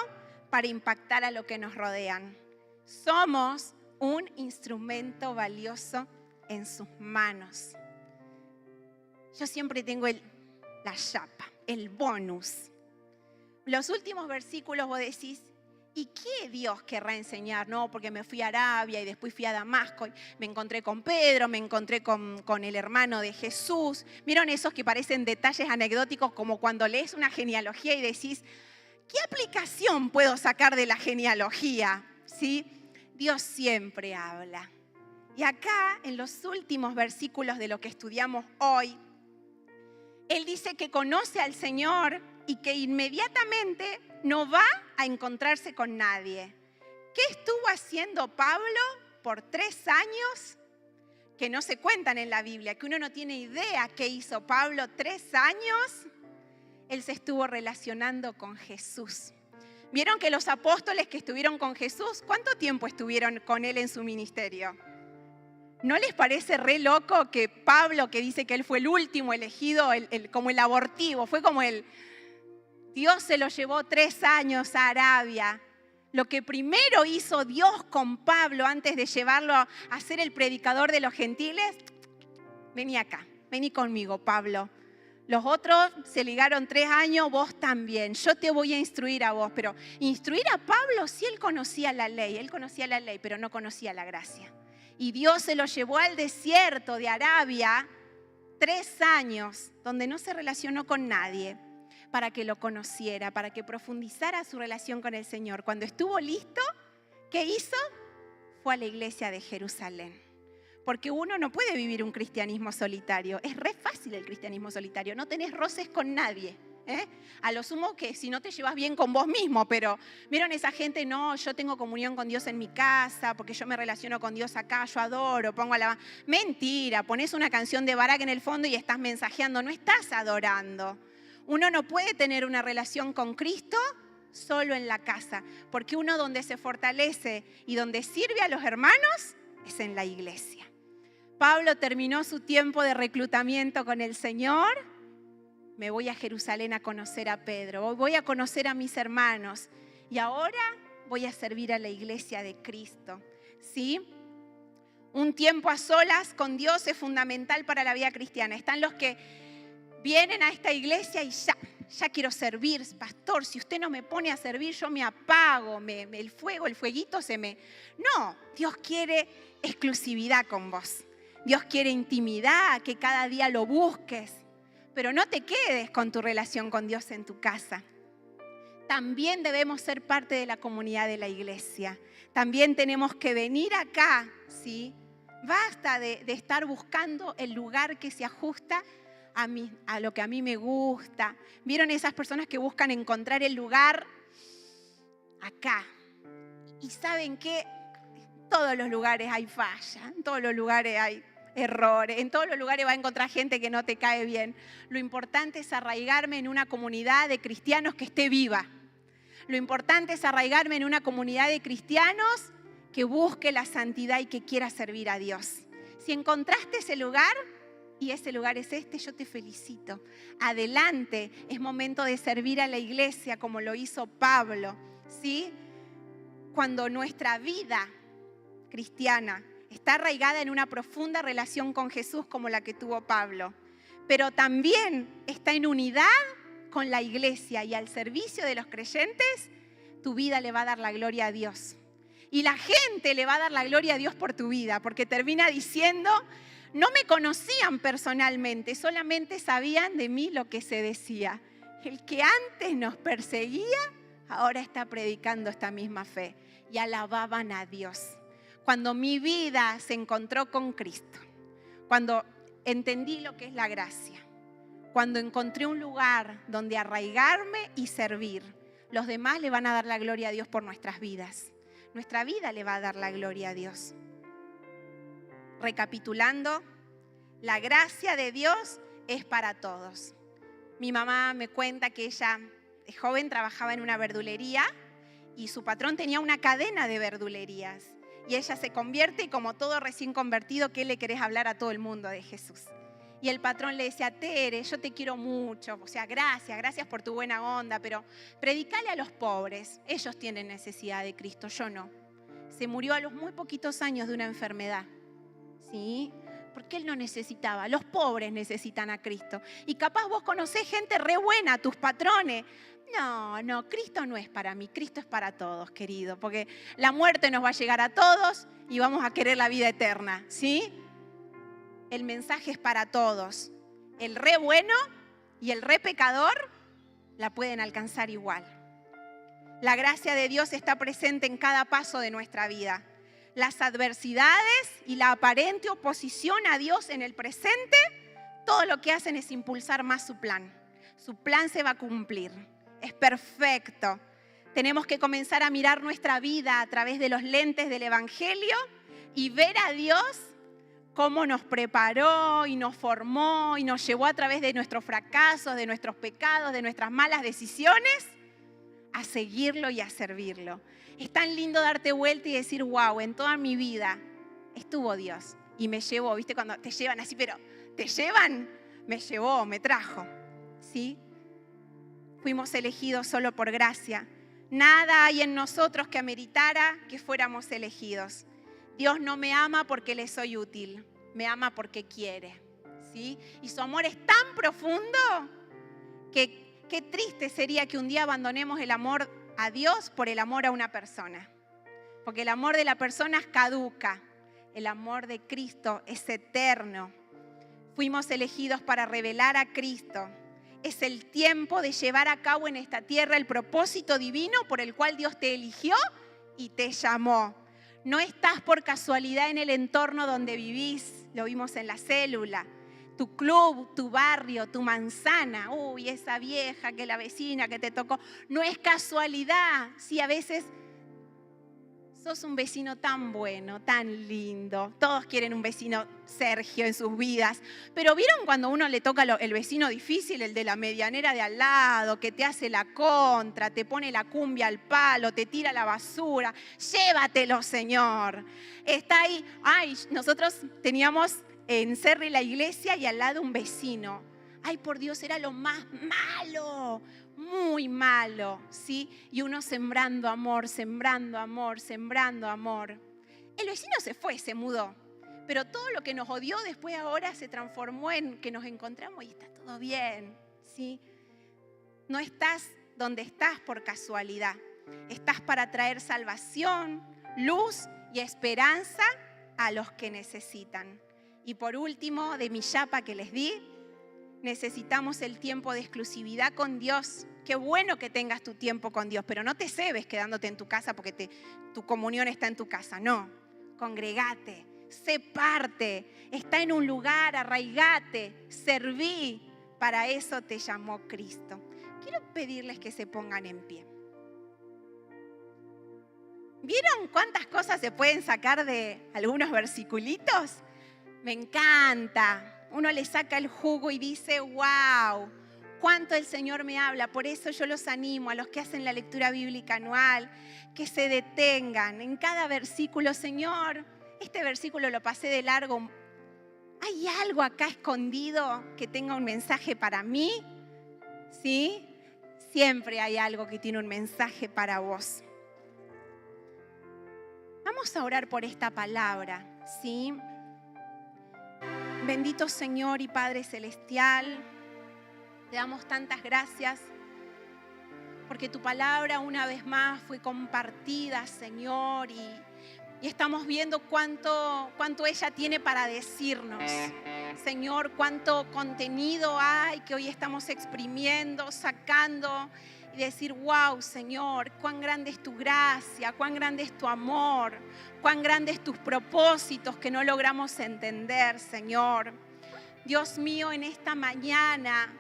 para impactar a lo que nos rodean. Somos un instrumento valioso en sus manos. Yo siempre tengo la chapa, el bonus. Los últimos versículos vos decís, ¿y qué Dios querrá enseñar? No, porque me fui a Arabia y después fui a Damasco y me encontré con Pedro, me encontré con el hermano de Jesús. ¿Vieron esos que parecen detalles anecdóticos como cuando lees una genealogía y decís, ¿qué aplicación puedo sacar de la genealogía? ¿Sí? Dios siempre habla. Y acá, en los últimos versículos de lo que estudiamos hoy, Él dice que conoce al Señor y que inmediatamente no va a encontrarse con nadie. ¿Qué estuvo haciendo Pablo por 3 años? Que no se cuentan en la Biblia, que uno no tiene idea qué hizo Pablo 3 años. Él se estuvo relacionando con Jesús. ¿Vieron que los apóstoles que estuvieron con Jesús, cuánto tiempo estuvieron con Él en su ministerio? ¿No les parece re loco que Pablo, que dice que él fue el último elegido, como el abortivo, fue como Dios se lo llevó 3 años a Arabia, lo que primero hizo Dios con Pablo antes de llevarlo a ser el predicador de los gentiles, vení acá, vení conmigo, Pablo. Los otros se ligaron 3 años, vos también. Yo te voy a instruir a vos, pero instruir a Pablo sí, él conocía la ley, pero no conocía la gracia. Y Dios se lo llevó al desierto de Arabia 3 años, donde no se relacionó con nadie, para que lo conociera, para que profundizara su relación con el Señor. Cuando estuvo listo, ¿qué hizo? Fue a la iglesia de Jerusalén. Porque uno no puede vivir un cristianismo solitario. Es re fácil el cristianismo solitario. No tenés roces con nadie. A lo sumo que si no te llevas bien con vos mismo, pero ¿vieron esa gente? No, yo tengo comunión con Dios en mi casa, porque yo me relaciono con Dios acá, yo adoro, pongo alabanza. Mentira, pones una canción de Barak en el fondo y estás mensajeando, no estás adorando. Uno no puede tener una relación con Cristo solo en la casa, porque uno donde se fortalece y donde sirve a los hermanos es en la iglesia. Pablo terminó su tiempo de reclutamiento con el Señor. Me voy a Jerusalén a conocer a Pedro, voy a conocer a mis hermanos y ahora voy a servir a la iglesia de Cristo. ¿Sí? Un tiempo a solas con Dios es fundamental para la vida cristiana. Están los que vienen a esta iglesia y ya quiero servir, pastor, si usted no me pone a servir, yo me apago, el fueguito se me... No, Dios quiere exclusividad con vos. Dios quiere intimidad, que cada día lo busques. Pero no te quedes con tu relación con Dios en tu casa. También debemos ser parte de la comunidad de la iglesia. También tenemos que venir acá, ¿sí? Basta de estar buscando el lugar que se ajusta a lo que a mí me gusta. ¿Vieron esas personas que buscan encontrar el lugar acá? Y ¿saben qué? En todos los lugares hay falla, en todos los lugares hay errores, en todos los lugares va a encontrar gente que no te cae bien. Lo importante es arraigarme en una comunidad de cristianos que esté viva. Lo importante es arraigarme en una comunidad de cristianos que busque la santidad y que quiera servir a Dios. Si encontraste ese lugar y ese lugar es este, yo te felicito. Adelante, es momento de servir a la iglesia como lo hizo Pablo, ¿sí? Cuando nuestra vida cristiana está arraigada en una profunda relación con Jesús como la que tuvo Pablo, pero también está en unidad con la iglesia y al servicio de los creyentes, tu vida le va a dar la gloria a Dios. Y la gente le va a dar la gloria a Dios por tu vida, porque termina diciendo, no me conocían personalmente, solamente sabían de mí lo que se decía. El que antes nos perseguía, ahora está predicando esta misma fe. Y alababan a Dios. Cuando mi vida se encontró con Cristo, cuando entendí lo que es la gracia, cuando encontré un lugar donde arraigarme y servir, los demás le van a dar la gloria a Dios por nuestras vidas. Nuestra vida le va a dar la gloria a Dios. Recapitulando, la gracia de Dios es para todos. Mi mamá me cuenta que ella, de joven, trabajaba en una verdulería y su patrón tenía una cadena de verdulerías. Y ella se convierte y como todo recién convertido, ¿qué le querés hablar a todo el mundo de Jesús? Y el patrón le decía, Tere, yo te quiero mucho, o sea, gracias por tu buena onda, pero predicale a los pobres, ellos tienen necesidad de Cristo, yo no. Se murió a los muy poquitos años de una enfermedad, ¿sí? Porque él no necesitaba, los pobres necesitan a Cristo. Y capaz vos conocés gente re buena, tus patrones. No, Cristo no es para mí, Cristo es para todos, querido, porque la muerte nos va a llegar a todos y vamos a querer la vida eterna, ¿sí? El mensaje es para todos. El re bueno y el re pecador la pueden alcanzar igual. La gracia de Dios está presente en cada paso de nuestra vida. Las adversidades y la aparente oposición a Dios en el presente, todo lo que hacen es impulsar más su plan. Su plan se va a cumplir. Es perfecto. Tenemos que comenzar a mirar nuestra vida a través de los lentes del Evangelio y ver a Dios cómo nos preparó y nos formó y nos llevó a través de nuestros fracasos, de nuestros pecados, de nuestras malas decisiones, a seguirlo y a servirlo. Es tan lindo darte vuelta y decir, wow, en toda mi vida estuvo Dios y me llevó. ¿Viste cuando te llevan así, pero te llevan? Me llevó, me trajo, ¿sí? Fuimos elegidos solo por gracia, Nada hay en nosotros que ameritara que fuéramos elegidos. Dios no me ama porque le soy útil, me ama porque quiere, ¿sí? Y su amor es tan profundo que qué triste sería que un día abandonemos el amor a Dios por el amor a una persona. Porque el amor de la persona caduca, el amor de Cristo es eterno. Fuimos elegidos para revelar a Cristo. Es el tiempo de llevar a cabo en esta tierra el propósito divino por el cual Dios te eligió y te llamó. No estás por casualidad en el entorno donde vivís, lo vimos en la célula. Tu club, tu barrio, tu manzana, uy, esa vieja que la vecina que te tocó. No es casualidad, sí, a veces sos un vecino tan bueno, tan lindo. Todos quieren un vecino Sergio en sus vidas. Pero ¿vieron cuando uno le toca el vecino difícil, el de la medianera de al lado, que te hace la contra, te pone la cumbia al palo, te tira la basura? Llévatelo, Señor. Está ahí. Ay, nosotros teníamos en Cerri la iglesia y al lado un vecino. Ay, por Dios, era lo más malo. Muy malo, ¿sí? Y uno sembrando amor, sembrando amor, sembrando amor. El vecino se fue, se mudó. Pero todo lo que nos odió después ahora se transformó en que nos encontramos y está todo bien, ¿sí? No estás donde estás por casualidad. Estás para traer salvación, luz y esperanza a los que necesitan. Y por último, de mi chapa que les di, necesitamos el tiempo de exclusividad con Dios. Qué bueno que tengas tu tiempo con Dios, pero no te cebes quedándote en tu casa porque tu comunión está en tu casa. No, congregate, sé parte, está en un lugar, arraigate, serví. Para eso te llamó Cristo. Quiero pedirles que se pongan en pie. ¿Vieron cuántas cosas se pueden sacar de algunos versiculitos? Me encanta. Uno le saca el jugo y dice, wow, cuánto el Señor me habla. Por eso yo los animo a los que hacen la lectura bíblica anual, que se detengan en cada versículo. Señor, este versículo lo pasé de largo. ¿Hay algo acá escondido que tenga un mensaje para mí? ¿Sí? Siempre hay algo que tiene un mensaje para vos. Vamos a orar por esta palabra, ¿sí? Bendito Señor y Padre Celestial, te damos tantas gracias porque tu palabra una vez más fue compartida, Señor, y estamos viendo cuánto ella tiene para decirnos. Señor, cuánto contenido hay que hoy estamos exprimiendo, sacando y decir, wow, Señor, cuán grande es tu gracia, cuán grande es tu amor, cuán grandes tus propósitos que no logramos entender, Señor. Dios mío, en esta mañana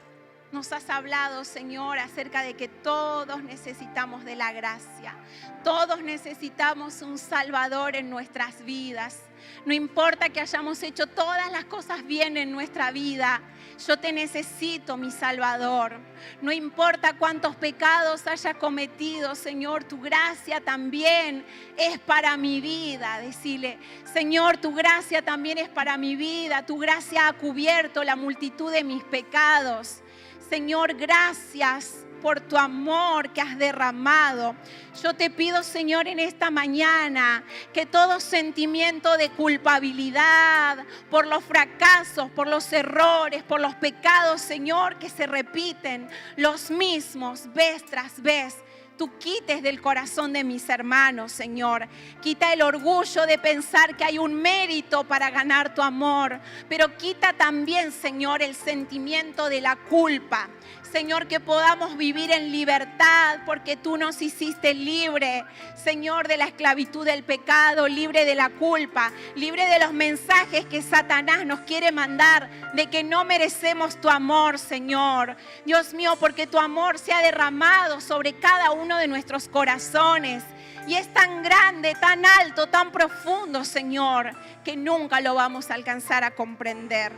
nos has hablado, Señor, acerca de que todos necesitamos de la gracia. Todos necesitamos un Salvador en nuestras vidas. No importa que hayamos hecho todas las cosas bien en nuestra vida, yo te necesito, mi Salvador. No importa cuántos pecados haya cometido, Señor, tu gracia también es para mi vida. Decirle, Señor, tu gracia también es para mi vida. Tu gracia ha cubierto la multitud de mis pecados. Señor, gracias por tu amor que has derramado. Yo te pido, Señor, en esta mañana que todo sentimiento de culpabilidad por los fracasos, por los errores, por los pecados, Señor, que se repiten los mismos vez tras vez, tú quites del corazón de mis hermanos, Señor. Quita el orgullo de pensar que hay un mérito para ganar tu amor, pero quita también, Señor, el sentimiento de la culpa. Señor, que podamos vivir en libertad porque tú nos hiciste libre, Señor, de la esclavitud del pecado, libre de la culpa, libre de los mensajes que Satanás nos quiere mandar de que no merecemos tu amor, Señor. Dios mío, porque tu amor se ha derramado sobre cada uno de nuestros corazones y es tan grande, tan alto, tan profundo, Señor, que nunca lo vamos a alcanzar a comprender.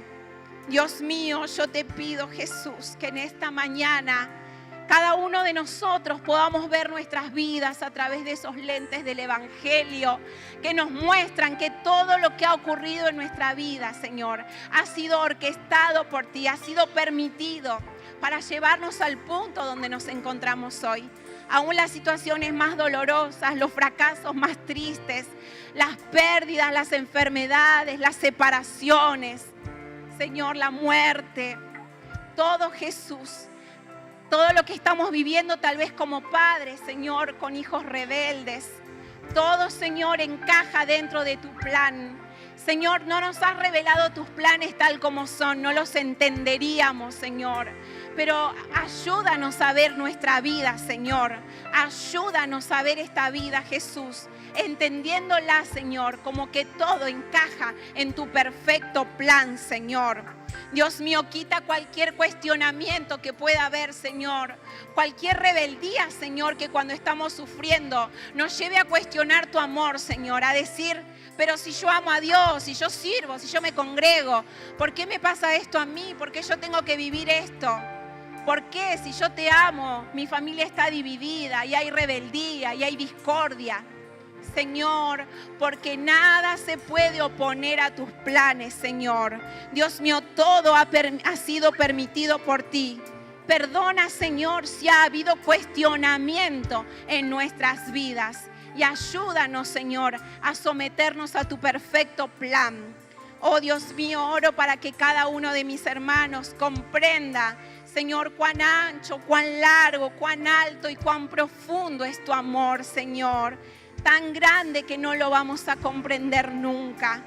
Dios mío, yo te pido, Jesús, que en esta mañana cada uno de nosotros podamos ver nuestras vidas a través de esos lentes del Evangelio que nos muestran que todo lo que ha ocurrido en nuestra vida, Señor, ha sido orquestado por ti, ha sido permitido para llevarnos al punto donde nos encontramos hoy. Aún las situaciones más dolorosas, los fracasos más tristes, las pérdidas, las enfermedades, las separaciones, Señor, la muerte, todo, Jesús, todo lo que estamos viviendo tal vez como padres, Señor, con hijos rebeldes, todo, Señor, encaja dentro de tu plan. Señor, no nos has revelado tus planes tal como son, no los entenderíamos, Señor. Pero ayúdanos a ver nuestra vida, Señor. Ayúdanos a ver esta vida, Jesús, entendiéndola, Señor, como que todo encaja en tu perfecto plan, Señor. Dios mío, quita cualquier cuestionamiento que pueda haber, Señor. Cualquier rebeldía, Señor, que cuando estamos sufriendo nos lleve a cuestionar tu amor, Señor. A decir, pero si yo amo a Dios, si yo sirvo, si yo me congrego, ¿por qué me pasa esto a mí? ¿Por qué yo tengo que vivir esto? ¿Por qué? Si yo te amo, mi familia está dividida y hay rebeldía y hay discordia. Señor, porque nada se puede oponer a tus planes, Señor. Dios mío, todo ha sido permitido por ti. Perdona, Señor, si ha habido cuestionamiento en nuestras vidas. Y ayúdanos, Señor, a someternos a tu perfecto plan. Oh, Dios mío, oro para que cada uno de mis hermanos comprenda, Señor, cuán ancho, cuán largo, cuán alto y cuán profundo es tu amor, Señor. Tan grande que no lo vamos a comprender nunca.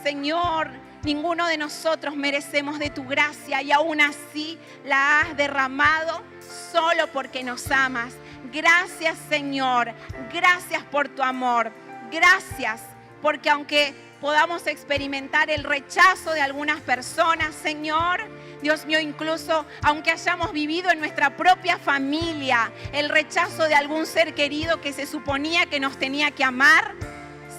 Señor, ninguno de nosotros merecemos de tu gracia y aún así la has derramado solo porque nos amas. Gracias, Señor. Gracias por tu amor. Gracias porque aunque podamos experimentar el rechazo de algunas personas, Señor, Dios mío, incluso aunque hayamos vivido en nuestra propia familia el rechazo de algún ser querido que se suponía que nos tenía que amar,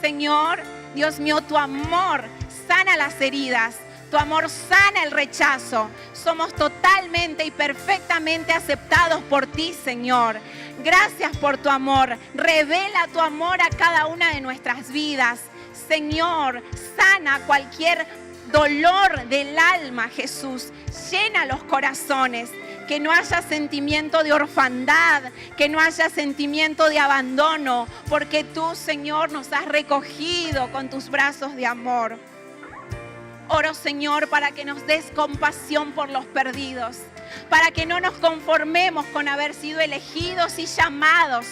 Señor, Dios mío, tu amor sana las heridas, tu amor sana el rechazo. Somos totalmente y perfectamente aceptados por ti, Señor. Gracias por tu amor. Revela tu amor a cada una de nuestras vidas. Señor, sana cualquier dolor del alma, Jesús. Llena los corazones. Que no haya sentimiento de orfandad, que no haya sentimiento de abandono, porque tú, Señor, nos has recogido con tus brazos de amor. Oro, Señor, para que nos des compasión por los perdidos, para que no nos conformemos con haber sido elegidos y llamados,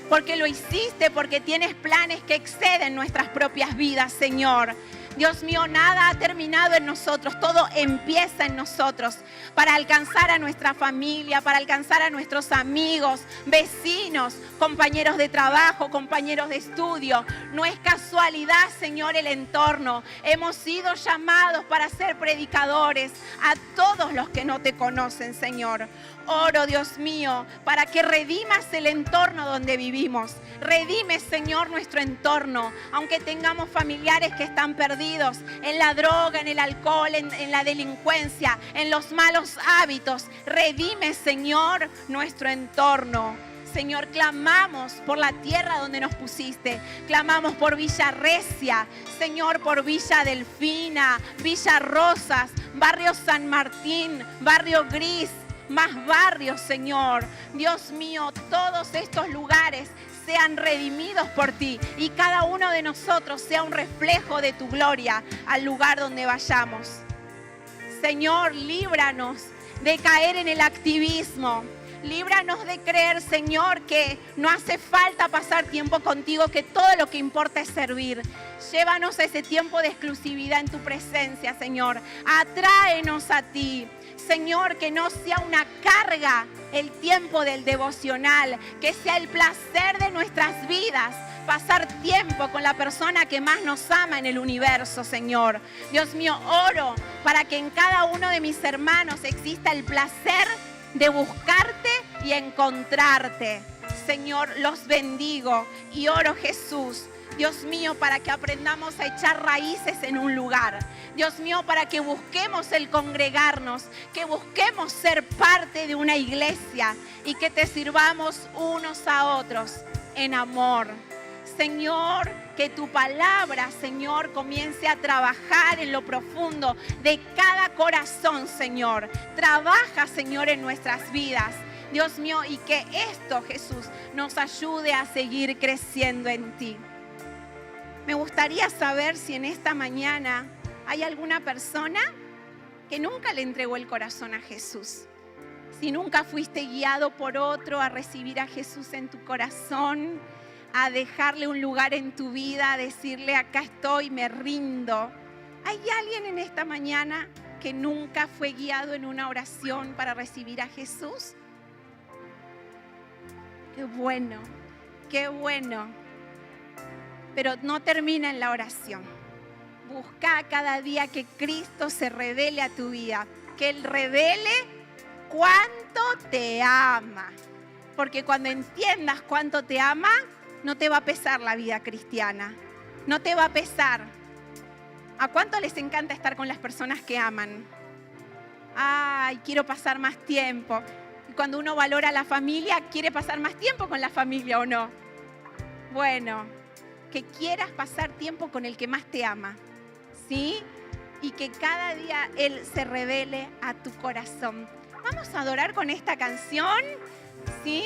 porque lo hiciste, porque tienes planes que exceden nuestras propias vidas, Señor. Dios mío, nada ha terminado en nosotros, todo empieza en nosotros para alcanzar a nuestra familia, para alcanzar a nuestros amigos, vecinos, compañeros de trabajo, compañeros de estudio. No es casualidad, Señor, el entorno. Hemos sido llamados para ser predicadores a todos los que no te conocen, Señor. Oro, Dios mío, para que redimas el entorno donde vivimos. Redime, Señor, nuestro entorno, aunque tengamos familiares que están perdidos en la droga, en el alcohol, en la delincuencia, en los malos hábitos. Redime, Señor, nuestro entorno. Señor, clamamos por la tierra donde nos pusiste. Clamamos por Villa Recia, Señor, por Villa Delfina, Villa Rosas, Barrio San Martín, Barrio Gris, más barrios, Señor. Dios mío, todos estos lugares sean redimidos por ti y cada uno de nosotros sea un reflejo de tu gloria al lugar donde vayamos. Señor, líbranos de caer en el activismo. Líbranos de creer, Señor, que no hace falta pasar tiempo contigo, que todo lo que importa es servir. Llévanos a ese tiempo de exclusividad en tu presencia, Señor. Atráenos a ti. Señor, que no sea una carga el tiempo del devocional, que sea el placer de nuestras vidas, pasar tiempo con la persona que más nos ama en el universo, Señor. Dios mío, oro para que en cada uno de mis hermanos exista el placer de buscarte y encontrarte. Señor, los bendigo y oro, Jesús, Dios mío, para que aprendamos a echar raíces en un lugar. Dios mío, para que busquemos el congregarnos, que busquemos ser parte de una iglesia y que te sirvamos unos a otros en amor. Señor, que tu palabra, Señor, comience a trabajar en lo profundo de cada corazón, Señor. Trabaja, Señor, en nuestras vidas. Dios mío, y que esto, Jesús, nos ayude a seguir creciendo en ti. Me gustaría saber si en esta mañana hay alguna persona que nunca le entregó el corazón a Jesús. Si nunca fuiste guiado por otro a recibir a Jesús en tu corazón, a dejarle un lugar en tu vida, a decirle, acá estoy, me rindo. ¿Hay alguien en esta mañana que nunca fue guiado en una oración para recibir a Jesús? Qué bueno, qué bueno. Pero no termina en la oración. Busca cada día que Cristo se revele a tu vida, que Él revele cuánto te ama. Porque cuando entiendas cuánto te ama, no te va a pesar la vida cristiana. No te va a pesar. ¿A cuánto les encanta estar con las personas que aman? Ay, quiero pasar más tiempo. Y cuando uno valora a la familia, quiere pasar más tiempo con la familia, ¿o no? Bueno, que quieras pasar tiempo con el que más te ama, ¿sí? Y que cada día Él se revele a tu corazón. Vamos a adorar con esta canción, ¿sí?